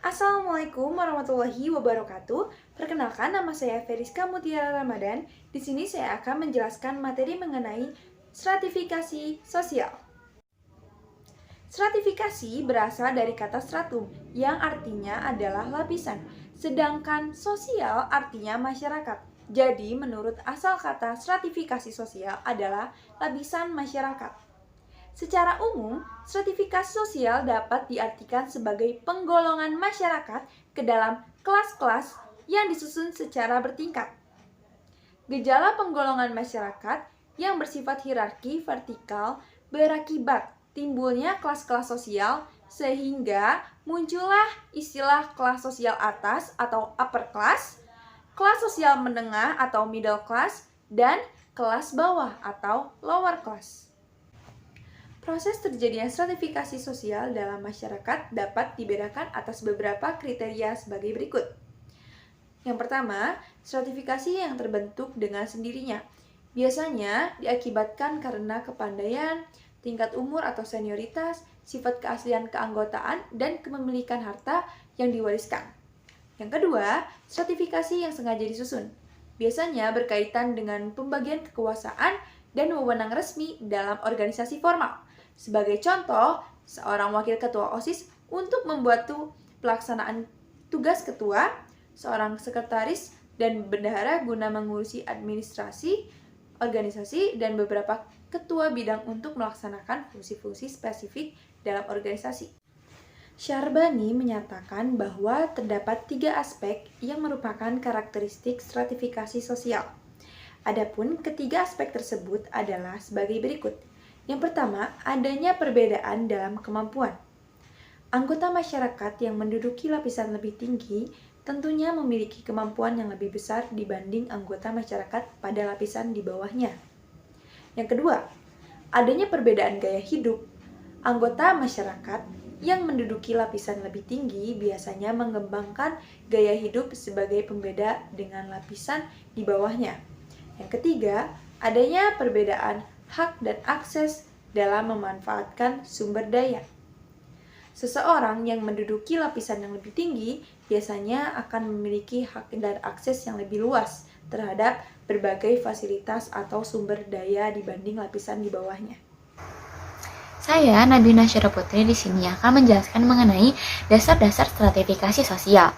Assalamualaikum warahmatullahi wabarakatuh. Perkenalkan, nama saya Feriska Mutiara Ramadan. Di sini saya akan menjelaskan materi mengenai stratifikasi sosial. Stratifikasi berasal dari kata stratum, yang artinya adalah lapisan, sedangkan sosial artinya masyarakat. Jadi, menurut asal kata stratifikasi sosial adalah lapisan masyarakat. Secara umum, stratifikasi sosial dapat diartikan sebagai penggolongan masyarakat ke dalam kelas-kelas yang disusun secara bertingkat. Gejala penggolongan masyarakat yang bersifat hierarki vertikal berakibat timbulnya kelas-kelas sosial sehingga muncullah istilah kelas sosial atas atau upper class, kelas sosial menengah atau middle class, dan kelas bawah atau lower class. Proses terjadinya stratifikasi sosial dalam masyarakat dapat dibedakan atas beberapa kriteria sebagai berikut. Yang pertama, stratifikasi yang terbentuk dengan sendirinya. Biasanya diakibatkan karena kepandaian, tingkat umur atau senioritas, sifat keaslian keanggotaan, dan kepemilikan harta yang diwariskan. Yang kedua, stratifikasi yang sengaja disusun. Biasanya berkaitan dengan pembagian kekuasaan dan wewenang resmi dalam organisasi formal. Sebagai contoh, seorang wakil ketua OSIS untuk membuat pelaksanaan tugas ketua, seorang sekretaris dan bendahara guna mengurusi administrasi, organisasi, dan beberapa ketua bidang untuk melaksanakan fungsi-fungsi spesifik dalam organisasi. Syarbani menyatakan bahwa terdapat 3 aspek yang merupakan karakteristik stratifikasi sosial. Adapun ketiga aspek tersebut adalah sebagai berikut. Yang pertama, adanya perbedaan dalam kemampuan. Anggota masyarakat yang menduduki lapisan lebih tinggi tentunya memiliki kemampuan yang lebih besar dibanding anggota masyarakat pada lapisan di bawahnya. Yang kedua, adanya perbedaan gaya hidup. Anggota masyarakat yang menduduki lapisan lebih tinggi biasanya mengembangkan gaya hidup sebagai pembeda dengan lapisan di bawahnya. Yang ketiga, adanya perbedaan hak dan akses dalam memanfaatkan sumber daya. Seseorang yang menduduki lapisan yang lebih tinggi biasanya akan memiliki hak dan akses yang lebih luas terhadap berbagai fasilitas atau sumber daya dibanding lapisan di bawahnya. Saya, Nabila Syara Putri, di sini akan menjelaskan mengenai dasar-dasar stratifikasi sosial.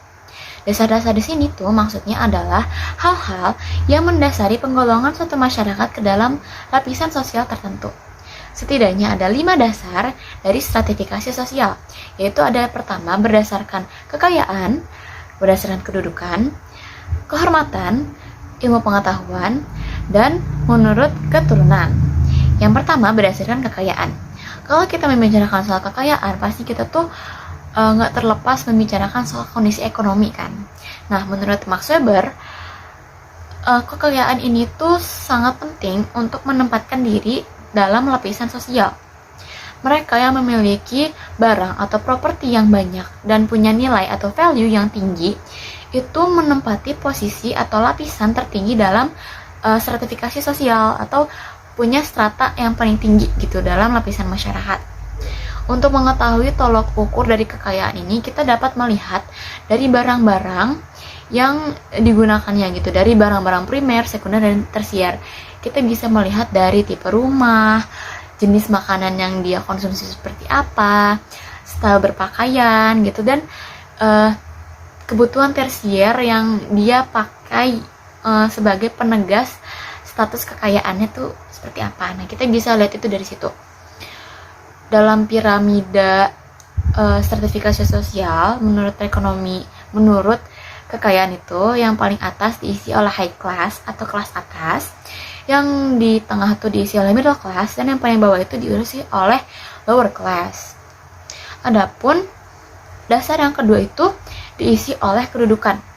Dasar-dasar di sini tuh maksudnya adalah hal-hal yang mendasari penggolongan suatu masyarakat ke dalam lapisan sosial tertentu. Setidaknya ada 5 dasar dari stratifikasi sosial, yaitu ada pertama berdasarkan kekayaan, berdasarkan kedudukan, kehormatan, ilmu pengetahuan, dan menurut keturunan. Yang pertama berdasarkan kekayaan. Kalau kita membicarakan soal kekayaan, pasti kita tuh nggak terlepas membicarakan soal kondisi ekonomi kan. Nah, menurut Max Weber, kekayaan ini tuh sangat penting untuk menempatkan diri dalam lapisan sosial. Mereka yang memiliki barang atau properti yang banyak dan punya nilai atau value yang tinggi, itu menempati posisi atau lapisan tertinggi dalam stratifikasi sosial atau punya strata yang paling tinggi gitu dalam lapisan masyarakat. Untuk mengetahui tolok ukur dari kekayaan ini, kita dapat melihat dari barang-barang yang digunakannya gitu, dari barang-barang primer, sekunder, dan tersier. Kita bisa melihat dari tipe rumah, jenis makanan yang dia konsumsi seperti apa, style berpakaian gitu, dan kebutuhan tersier yang dia pakai sebagai penegas status kekayaannya tuh seperti apa. Nah, kita bisa lihat itu dari situ. Dalam piramida stratifikasi sosial, menurut kekayaan itu yang paling atas diisi oleh high class atau kelas atas, yang di tengah itu diisi oleh middle class, dan yang paling bawah itu diisi oleh lower class. Adapun dasar yang kedua itu diisi oleh kedudukan.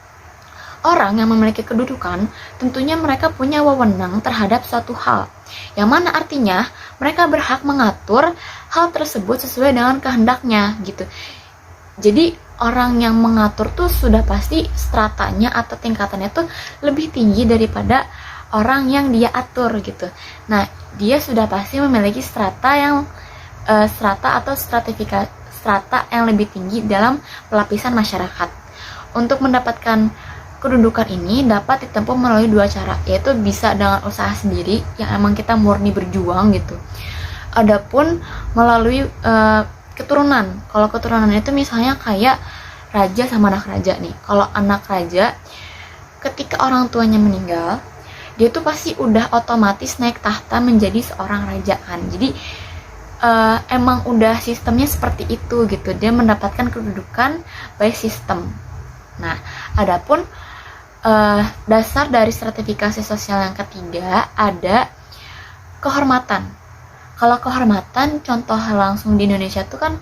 Orang yang memiliki kedudukan tentunya mereka punya wewenang terhadap suatu hal, yang mana artinya mereka berhak mengatur hal tersebut sesuai dengan kehendaknya gitu. Jadi orang yang mengatur tuh sudah pasti stratanya atau tingkatannya tuh lebih tinggi daripada orang yang dia atur gitu. Nah, dia sudah pasti memiliki strata atau strata yang lebih tinggi dalam lapisan masyarakat. Untuk mendapatkan kedudukan ini dapat ditempuh melalui dua cara, yaitu bisa dengan usaha sendiri yang emang kita murni berjuang gitu. Adapun melalui keturunan. Kalau keturunan itu misalnya kayak raja sama anak raja nih. Kalau anak raja ketika orang tuanya meninggal, dia tuh pasti udah otomatis naik tahta menjadi seorang raja kan. Jadi emang udah sistemnya seperti itu gitu. Dia mendapatkan kedudukan by system. Nah, adapun dasar dari stratifikasi sosial yang ketiga ada kehormatan. Kalau kehormatan, contoh langsung di Indonesia tuh kan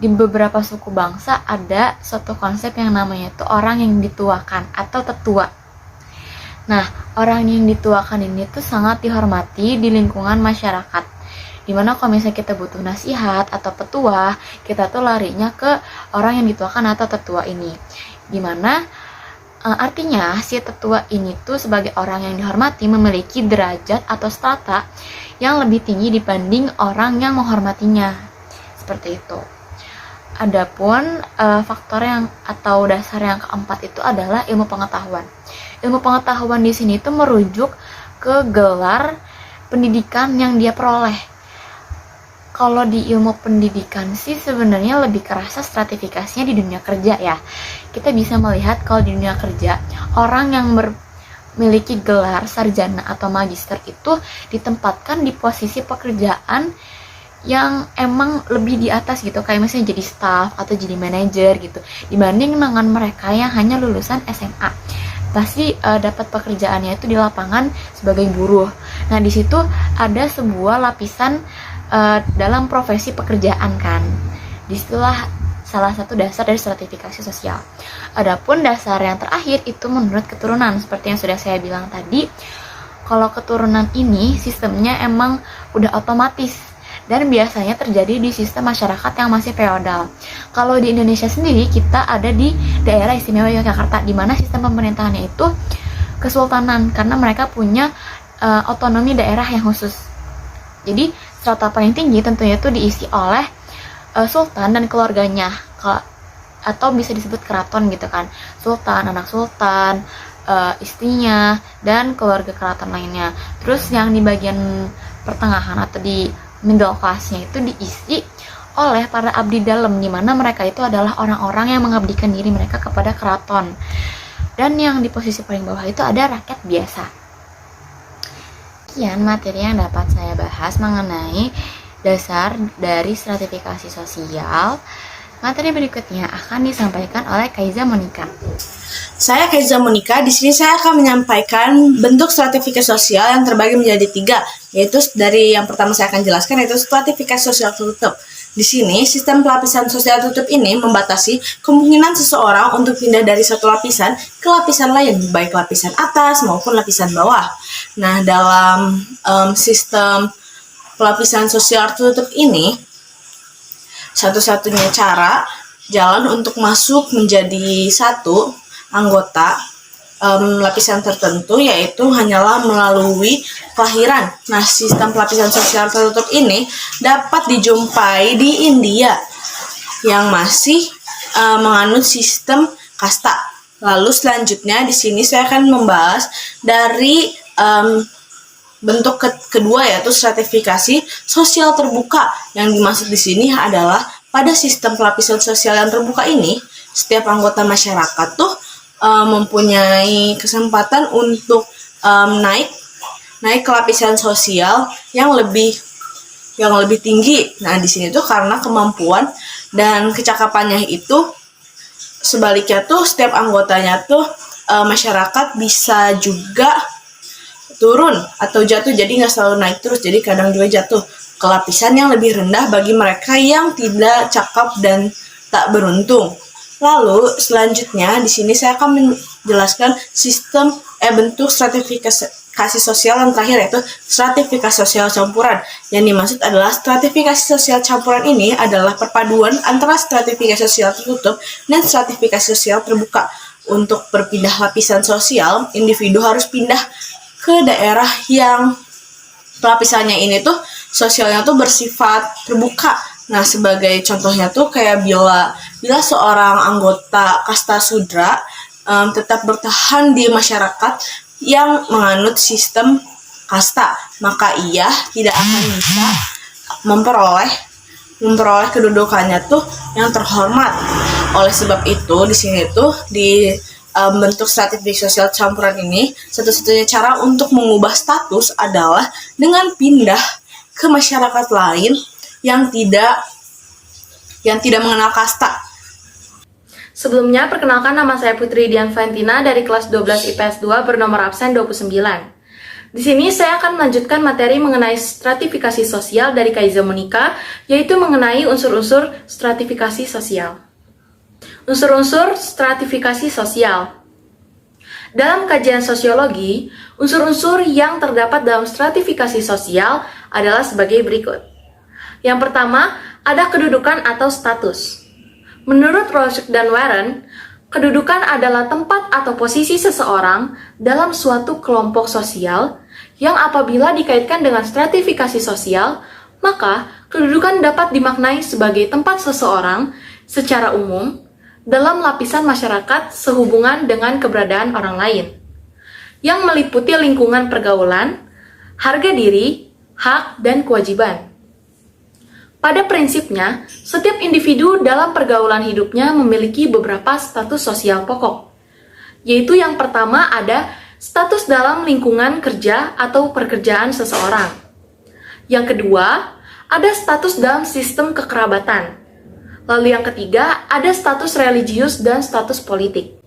di beberapa suku bangsa ada suatu konsep yang namanya itu orang yang dituakan atau tetua. Nah, orang yang dituakan ini tuh sangat dihormati di lingkungan masyarakat. Dimana kalau misalnya kita butuh nasihat atau petua, kita tuh larinya ke orang yang dituakan atau tetua ini. Dimana artinya si tetua ini tuh sebagai orang yang dihormati memiliki derajat atau strata yang lebih tinggi dibanding orang yang menghormatinya. Seperti itu. Adapun faktor yang atau dasar yang keempat itu adalah ilmu pengetahuan. Ilmu pengetahuan di sini tuh merujuk ke gelar pendidikan yang dia peroleh. Kalau di ilmu pendidikan sih sebenarnya lebih kerasa stratifikasinya di dunia kerja ya. Kita bisa melihat kalau di dunia kerja, orang yang memiliki gelar sarjana atau magister itu ditempatkan di posisi pekerjaan yang emang lebih di atas gitu, kayak misalnya jadi staff atau jadi manajer gitu, dibanding dengan mereka yang hanya lulusan SMA. Pasti dapat pekerjaannya itu di lapangan sebagai buruh. Nah, di situ ada sebuah lapisan dalam profesi pekerjaan kan. Disitulah salah satu dasar dari stratifikasi sosial. Adapun dasar yang terakhir itu menurut keturunan, seperti yang sudah saya bilang tadi. Kalau keturunan ini sistemnya emang udah otomatis dan biasanya terjadi di sistem masyarakat yang masih feodal. Kalau di Indonesia sendiri, kita ada di daerah istimewa Yogyakarta, di mana sistem pemerintahannya itu kesultanan karena mereka punya otonomi daerah yang khusus. Jadi strata paling tinggi tentunya itu diisi oleh sultan dan keluarganya, atau bisa disebut keraton gitu kan. Sultan, anak sultan, istrinya, dan keluarga keraton lainnya. Terus yang di bagian pertengahan atau di middle class-nya itu diisi oleh para abdi dalam, di mana mereka itu adalah orang-orang yang mengabdikan diri mereka kepada keraton. Dan yang di posisi paling bawah itu ada rakyat biasa. Sekian materi yang dapat saya bahas mengenai dasar dari stratifikasi sosial. Materi berikutnya akan disampaikan oleh Kaiza Monika. Saya Kaiza Monika. Di sini saya akan menyampaikan bentuk stratifikasi sosial yang terbagi menjadi 3, yaitu dari yang pertama saya akan jelaskan yaitu stratifikasi sosial tertutup. Di sini, sistem pelapisan sosial tertutup ini membatasi kemungkinan seseorang untuk pindah dari satu lapisan ke lapisan lain, baik lapisan atas maupun lapisan bawah. Nah, dalam sistem pelapisan sosial tertutup ini, satu-satunya cara jalan untuk masuk menjadi satu anggota lapisan tertentu yaitu hanyalah melalui kelahiran. Nah, sistem pelapisan sosial tertutup ini dapat dijumpai di India yang masih menganut sistem kasta. Lalu selanjutnya di sini saya akan membahas dari bentuk kedua yaitu stratifikasi sosial terbuka. Yang dimaksud di sini adalah pada sistem pelapisan sosial yang terbuka ini, setiap anggota masyarakat tuh mempunyai kesempatan untuk naik ke lapisan sosial yang lebih tinggi. Nah, di sini tuh karena kemampuan dan kecakapannya itu, sebaliknya tuh setiap anggotanya tuh masyarakat bisa juga turun atau jatuh, jadi nggak selalu naik terus, jadi kadang juga jatuh ke lapisan yang lebih rendah bagi mereka yang tidak cakap dan tak beruntung. Lalu selanjutnya di sini saya akan menjelaskan sistem bentuk stratifikasi sosial yang terakhir yaitu stratifikasi sosial campuran. Yang dimaksud adalah stratifikasi sosial campuran ini adalah perpaduan antara stratifikasi sosial tertutup dan stratifikasi sosial terbuka. Untuk berpindah lapisan sosial, individu harus pindah ke daerah yang pelapisannya ini tuh sosialnya tuh bersifat terbuka Nah, sebagai contohnya tuh kayak bila seorang anggota kasta sudra tetap bertahan di masyarakat yang menganut sistem kasta, maka ia tidak akan bisa memperoleh kedudukannya tuh yang terhormat. Oleh sebab itu, di sini tuh di bentuk stratifikasi sosial campuran ini, satu-satunya cara untuk mengubah status adalah dengan pindah ke masyarakat lain yang tidak mengenal kasta. Sebelumnya, perkenalkan nama saya Putri Dian Valentina dari kelas 12 IPS 2 bernomor absen 29. Di sini saya akan melanjutkan materi mengenai stratifikasi sosial dari Kaiza Monika, yaitu mengenai unsur-unsur stratifikasi sosial. Unsur-unsur stratifikasi sosial. Dalam kajian sosiologi, unsur-unsur yang terdapat dalam stratifikasi sosial adalah sebagai berikut. Yang pertama, ada kedudukan atau status. Menurut Roszak dan Warren, kedudukan adalah tempat atau posisi seseorang dalam suatu kelompok sosial yang apabila dikaitkan dengan stratifikasi sosial, maka kedudukan dapat dimaknai sebagai tempat seseorang secara umum dalam lapisan masyarakat sehubungan dengan keberadaan orang lain, yang meliputi lingkungan pergaulan, harga diri, hak, dan kewajiban. Pada prinsipnya, setiap individu dalam pergaulan hidupnya memiliki beberapa status sosial pokok, yaitu yang pertama ada status dalam lingkungan kerja atau pekerjaan seseorang. Yang kedua, ada status dalam sistem kekerabatan. Lalu yang ketiga, ada status religius dan status politik.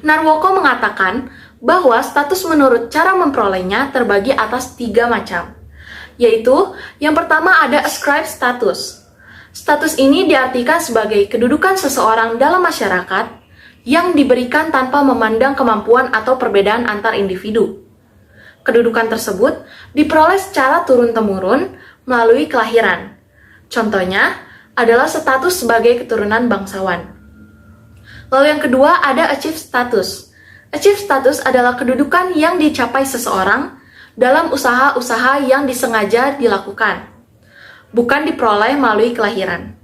Narwoko mengatakan bahwa status menurut cara memperolehnya terbagi atas 3 macam, yaitu yang pertama ada ascribed status. Status ini diartikan sebagai kedudukan seseorang dalam masyarakat yang diberikan tanpa memandang kemampuan atau perbedaan antar individu. Kedudukan tersebut diperoleh secara turun-temurun melalui kelahiran. Contohnya adalah status sebagai keturunan bangsawan. Lalu yang kedua ada achieved status. Achieved status adalah kedudukan yang dicapai seseorang dalam usaha-usaha yang disengaja dilakukan, bukan diperoleh melalui kelahiran.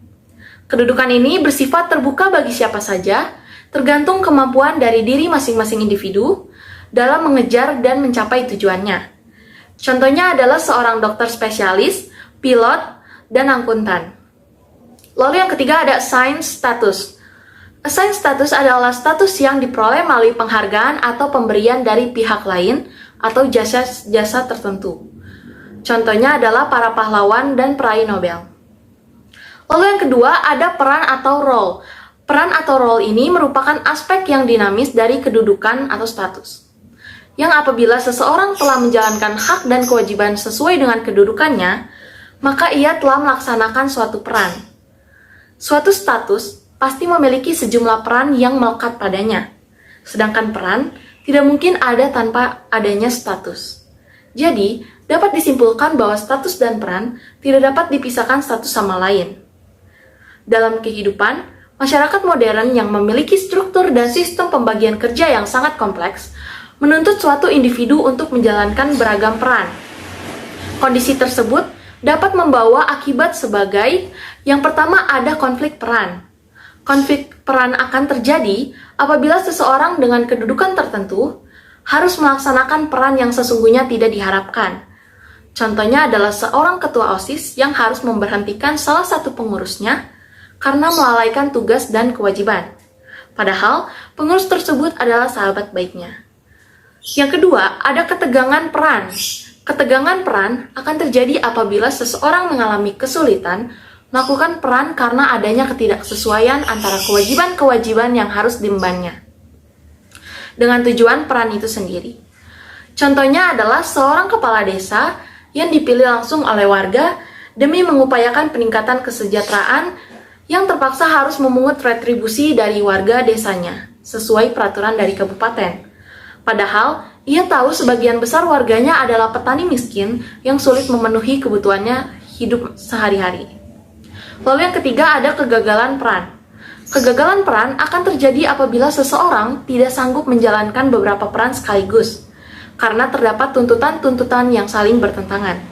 Kedudukan ini bersifat terbuka bagi siapa saja, tergantung kemampuan dari diri masing-masing individu dalam mengejar dan mencapai tujuannya. Contohnya adalah seorang dokter spesialis, pilot, dan akuntan. Lalu yang ketiga ada assigned status. Assigned status adalah status yang diperoleh melalui penghargaan atau pemberian dari pihak lain atau jasa tertentu. Contohnya adalah para pahlawan dan peraih Nobel. Lalu yang kedua ada peran atau role. Peran atau role ini merupakan aspek yang dinamis dari kedudukan atau status, yang apabila seseorang telah menjalankan hak dan kewajiban sesuai dengan kedudukannya, maka ia telah melaksanakan suatu peran. Suatu status pasti memiliki sejumlah peran yang melekat padanya, sedangkan peran tidak mungkin ada tanpa adanya status. Jadi, dapat disimpulkan bahwa status dan peran tidak dapat dipisahkan satu sama lain. Dalam kehidupan, masyarakat modern yang memiliki struktur dan sistem pembagian kerja yang sangat kompleks, menuntut suatu individu untuk menjalankan beragam peran. Kondisi tersebut dapat membawa akibat sebagai yang pertama ada konflik peran. Konflik peran akan terjadi apabila seseorang dengan kedudukan tertentu harus melaksanakan peran yang sesungguhnya tidak diharapkan. Contohnya adalah seorang ketua OSIS yang harus memberhentikan salah satu pengurusnya karena melalaikan tugas dan kewajiban. Padahal pengurus tersebut adalah sahabat baiknya. Yang kedua, ada ketegangan peran. Ketegangan peran akan terjadi apabila seseorang mengalami kesulitan melakukan peran karena adanya ketidaksesuaian antara kewajiban-kewajiban yang harus diembannya dengan tujuan peran itu sendiri. Contohnya adalah seorang kepala desa yang dipilih langsung oleh warga demi mengupayakan peningkatan kesejahteraan yang terpaksa harus memungut retribusi dari warga desanya sesuai peraturan dari kabupaten. Padahal, ia tahu sebagian besar warganya adalah petani miskin yang sulit memenuhi kebutuhannya hidup sehari-hari. Lalu yang ketiga ada kegagalan peran. Kegagalan peran akan terjadi apabila seseorang tidak sanggup menjalankan beberapa peran sekaligus, karena terdapat tuntutan-tuntutan yang saling bertentangan.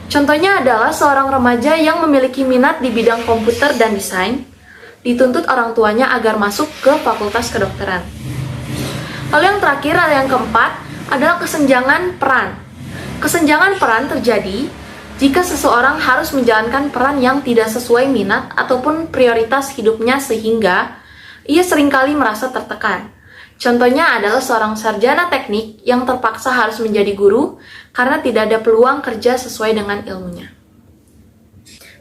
Contohnya adalah seorang remaja yang memiliki minat di bidang komputer dan desain, dituntut orang tuanya agar masuk ke fakultas kedokteran. Lalu yang terakhir, yang keempat, adalah kesenjangan peran. Kesenjangan peran terjadi jika seseorang harus menjalankan peran yang tidak sesuai minat ataupun prioritas hidupnya sehingga ia seringkali merasa tertekan. Contohnya adalah seorang sarjana teknik yang terpaksa harus menjadi guru karena tidak ada peluang kerja sesuai dengan ilmunya.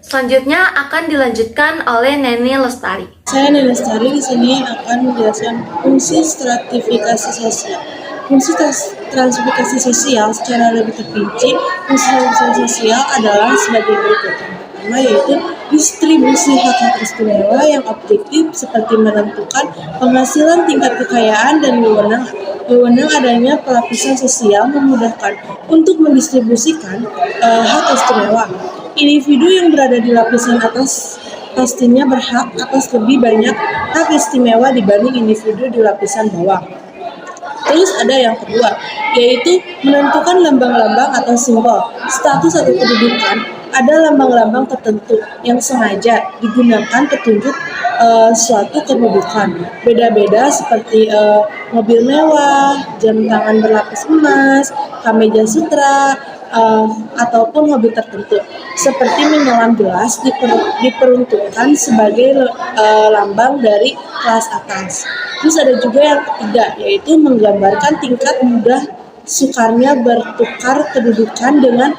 Selanjutnya akan dilanjutkan oleh Neni Lestari. Saya Neni Lestari di sini akan menjelaskan fungsi stratifikasi sosial. Fungsi stratifikasi sosial secara lebih terperinci, fungsi stratifikasi sosial adalah sebagai berikut. Yang pertama yaitu distribusi hak-hak istimewa yang objektif seperti menentukan penghasilan, tingkat kekayaan, dan wewenang adanya pelapisan sosial memudahkan untuk mendistribusikan hak istimewa. Individu yang berada di lapisan atas pastinya berhak atas lebih banyak hak istimewa dibanding individu di lapisan bawah. Terus ada yang kedua, yaitu menentukan lambang-lambang atau simbol. Status atau kedudukan ada lambang-lambang tertentu yang sengaja digunakan petunjuk suatu kedudukan. Beda-beda seperti mobil mewah, jam tangan berlapis emas, kemeja sutra, ataupun hobi tertentu. Seperti menyelam gelas diperuntukkan sebagai lambang dari kelas atas. Terus ada juga yang ketiga, yaitu menggambarkan tingkat mudah sukarnya bertukar kedudukan dengan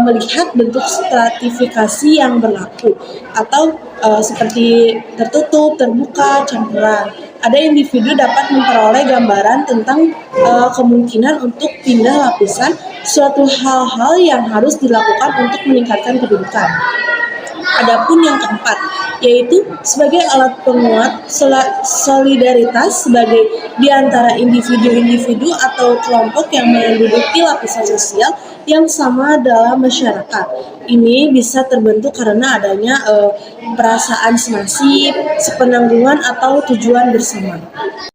melihat bentuk stratifikasi yang berlaku atau seperti tertutup, terbuka, campuran. Ada individu dapat memperoleh gambaran tentang kemungkinan untuk pindah lapisan suatu hal-hal yang harus dilakukan untuk meningkatkan kedudukan. Adapun yang keempat, yaitu sebagai alat penguat solidaritas sebagai di antara individu-individu atau kelompok yang menduduki lapisan sosial yang sama dalam masyarakat. Ini bisa terbentuk karena adanya perasaan senasib, sepenanggungan atau tujuan bersama.